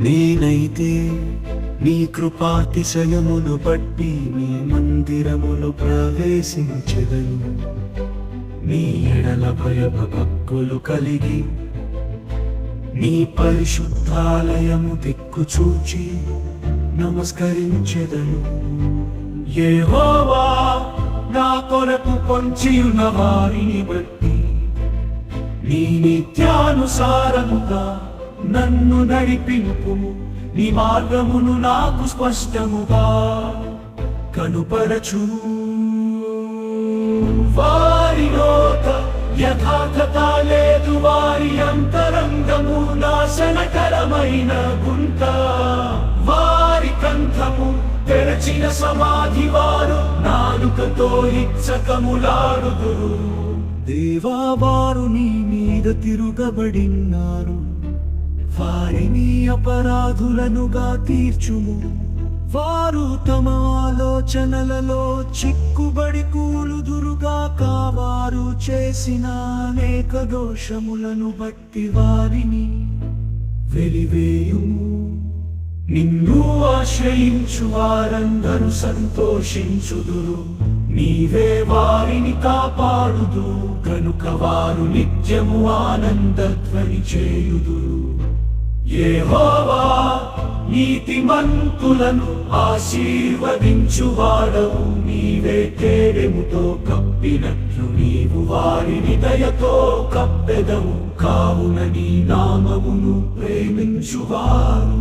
నేనైతే నీ కృపాతిశయమును బట్టి నీ మందిరములు ప్రవేశించెదను. నీ ఎడల భయభక్తులు కలిగి నీ పరిశుద్ధాలయము దిక్కు చూచి నమస్కరించెదను. యెహోవా నా కొరకు పొంచియున్న వారిని బట్టి నీ నిత్యానుసారముగా నన్ను నడిపింపుము. నీ మార్గమును నాకు స్పష్టముగా కనుపరచుము. వారిలోక యథార్థత లేదు, వారి అంతరంగము నాశనకరమైన గుంట. వారి కంఠము తెరచిన సమాధి, వారు నాలుకతో ఇచ్చకములాడుదురు. దేవా, వారు నీ మీద తిరుగబడినారు, వారిని అపరాధులనుగా తీర్చుము. వారు తమ ఆలోచనలలో చిక్కుబడి కూలుదురుగాక. వారు చేసిన అనేక దోషములను బట్టి వారిని వెలివేయుము. నిన్ను ఆశ్రయించు వారందరూ సంతోషించుదురు, నీవే వారిని కాపాడుదు కనుక వారు నిత్యము ఆనందధ్వని చేయుదురు. యెహోవా, నీతిమంతులను ఆశీర్వదించువాడవు. నీవే కేడెముతో కప్పినట్లు నీవు వారిని దయతో కప్పెదవు. కావున నీ నామమును ప్రేమించువారు